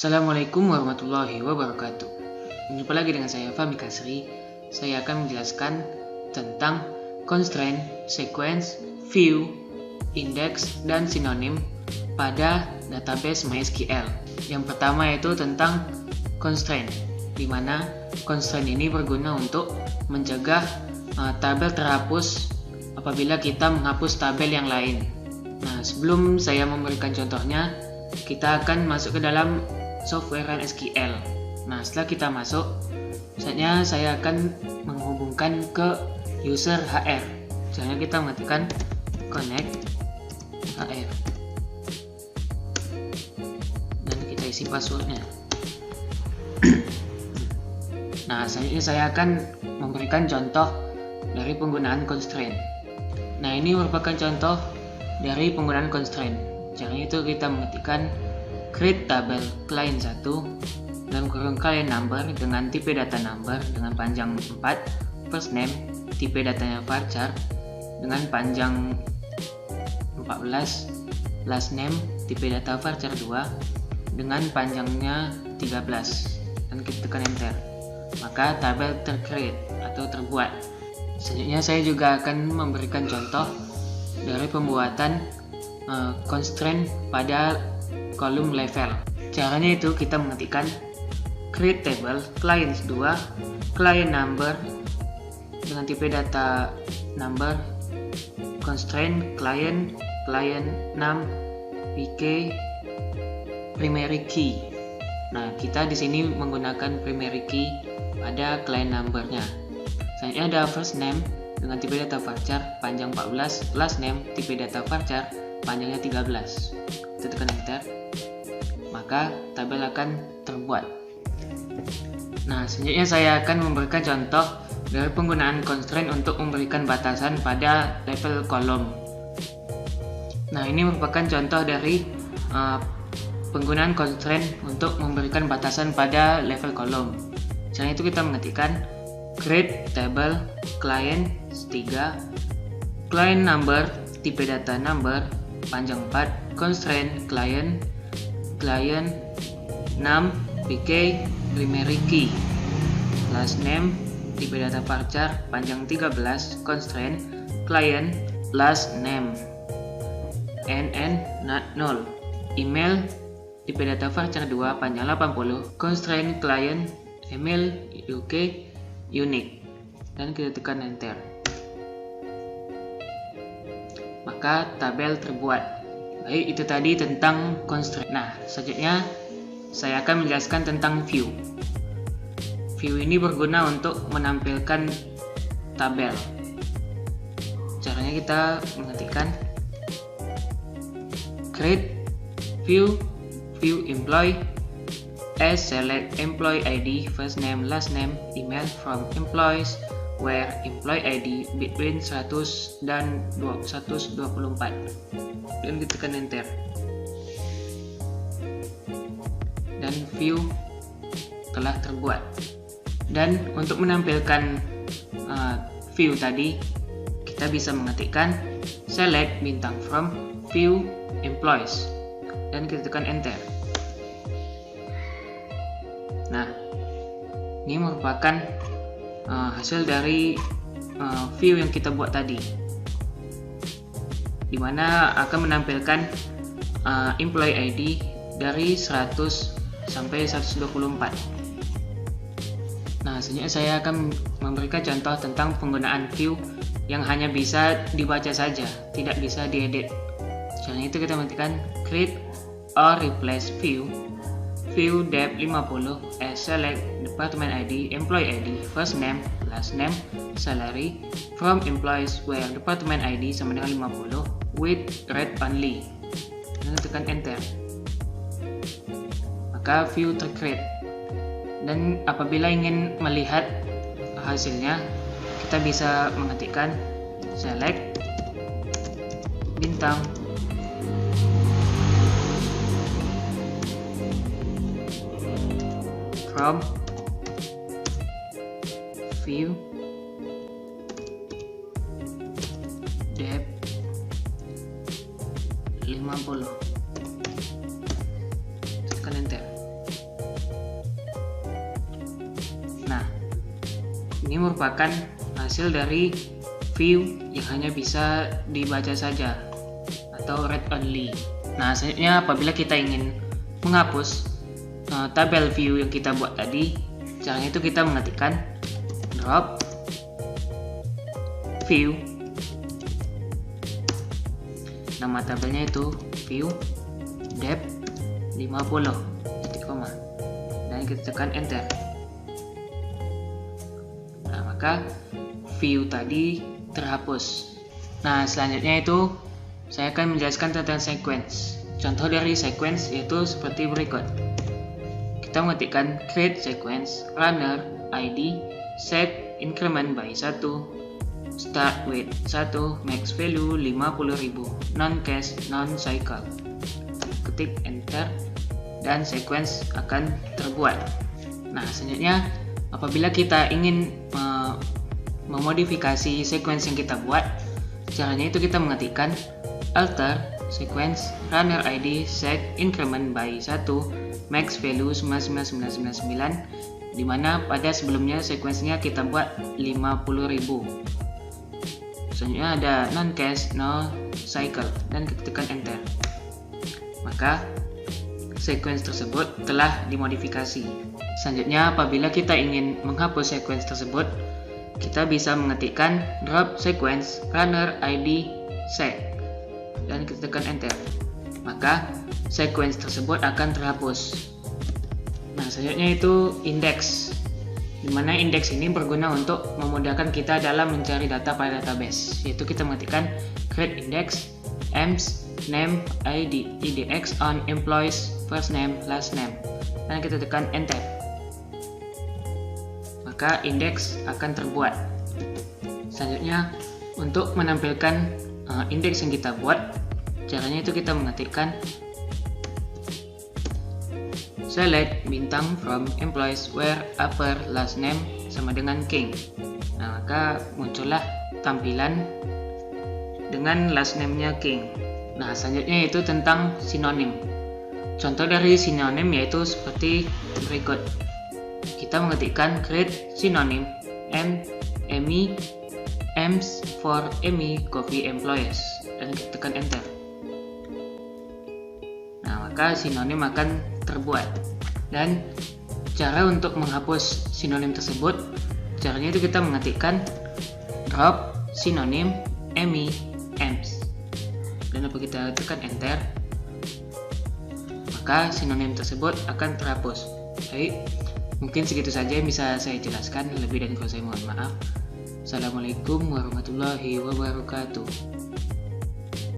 Assalamualaikum warahmatullahi wabarakatuh. Jumpa lagi dengan saya Fahmi Kasri. Saya akan menjelaskan tentang constraint, sequence, view, index, dan sinonim pada database MySQL. Yang pertama yaitu tentang constraint, di mana constraint ini berguna untuk mencegah tabel terhapus apabila kita menghapus tabel yang lain. Nah, sebelum saya memberikan contohnya, kita akan masuk ke dalam software SQL. Nah, setelah kita masuk, saatnya saya akan menghubungkan ke user HR. Caranya kita mengetikkan connect HR dan kita isi passwordnya. Nah, selanjutnya saya akan memberikan contoh dari penggunaan constraint. Nah, ini merupakan contoh dari penggunaan constraint. Caranya itu kita mengetikkan create tabel client 1 dan kurung client number dengan tipe data number dengan panjang 4, first name, tipe datanya varchar dengan panjang 14, last name, tipe data varchar 2 dengan panjangnya 13, dan kita tekan enter. Maka tabel tercreate atau terbuat. Selanjutnya saya juga akan memberikan contoh dari pembuatan constraint pada kolom level. Caranya itu kita mengetikkan create table client 2 client number dengan tipe data number constraint client 6 pk primary key. Nah, kita di sini menggunakan primary key pada client numbernya. Selanjutnya ada first name dengan tipe data varchar panjang 14, last name tipe data varchar panjangnya 13. Kita tekan enter, maka tabel akan terbuat. Nah, selanjutnya saya akan memberikan contoh dari penggunaan constraint untuk memberikan batasan pada level kolom. Nah, ini merupakan contoh dari penggunaan constraint untuk memberikan batasan pada level kolom. Caranya itu kita mengetikkan create table client 3 client number tipe data number panjang 4 constraint client 6 pk primary key last name tipe data varchar panjang 13 constraint client last name nn not null email tipe data varchar 2 panjang 80 constraint client email UK unique, dan kita tekan enter, maka tabel terbuat. Baik, itu tadi tentang constraint. Nah, selanjutnya saya akan menjelaskan tentang view. View ini berguna untuk menampilkan tabel. Caranya kita mengetikkan create view employee as select employee ID first name last name email from employees where employee ID between 100 dan 124, dan kita tekan enter, dan view telah terbuat. Dan untuk menampilkan view tadi, kita bisa mengetikkan select bintang from view employees, dan kita tekan enter. Nah, ini merupakan hasil dari view yang kita buat tadi, di mana akan menampilkan employee ID dari 100 sampai 124. Nah, selanjutnya saya akan memberikan contoh tentang penggunaan view yang hanya bisa dibaca saja, tidak bisa diedit. Caranya itu kita mengetikkan create or replace view dep 50 as select department ID, employee ID, first name, last name, salary from employees where department ID sama dengan 50 with read only, dan tekan enter, maka view tercreate. Dan apabila ingin melihat hasilnya, kita bisa mengetikkan select bintang from view dep 50, tekan enter. ini merupakan hasil dari view yang hanya bisa dibaca saja atau read only. Nah, selanjutnya apabila kita ingin menghapus tabel view yang kita buat tadi, caranya itu kita mengetikkan drop view, nama tabelnya itu view depth 50 titik koma, dan kita tekan enter. Nah, maka view tadi terhapus. Nah, selanjutnya itu saya akan menjelaskan tentang sequence. Contoh dari sequence yaitu seperti berikut. Kita mengetikkan create sequence runner ID set increment by 1, start with 1, max value 50.000, non-cache, non-cycle. Ketik enter dan sequence akan terbuat. Nah, selanjutnya apabila kita ingin memodifikasi sequence yang kita buat, caranya itu kita mengetikkan alter sequence runner ID set increment by 1, max value 99999, dimana pada sebelumnya sequence-nya kita buat 50.000. Selanjutnya ada non-cache, no cycle, dan kita tekan enter. Maka sequence tersebut telah dimodifikasi. Selanjutnya apabila kita ingin menghapus sequence tersebut, kita bisa mengetikkan drop sequence runner ID set dan kita tekan enter. Maka sequence tersebut akan terhapus. Nah, selanjutnya itu index, dimana index ini berguna untuk memudahkan kita dalam mencari data pada database, yaitu kita mengetikkan create index emps name id idx on employees first name last name dan kita tekan enter. Maka index akan terbuat. Selanjutnya untuk menampilkan indeks yang kita buat, caranya itu kita mengetikkan select bintang from employees where upper last name sama dengan king. Nah, maka muncullah tampilan dengan last name-nya king. Nah, selanjutnya itu tentang sinonim. Contoh dari sinonim yaitu seperti berikut. Kita mengetikkan create synonym ME EMS for ME coffee employees dan kita tekan enter. Nah, maka sinonim akan terbuat. Dan cara untuk menghapus sinonim tersebut, caranya itu kita mengetikkan drop sinonim ME EMS dan apabila kita tekan enter, maka sinonim tersebut akan terhapus. Baik, mungkin segitu saja yang bisa saya jelaskan. Lebih dan kurang saya mohon maaf. Assalamualaikum warahmatullahi wabarakatuh.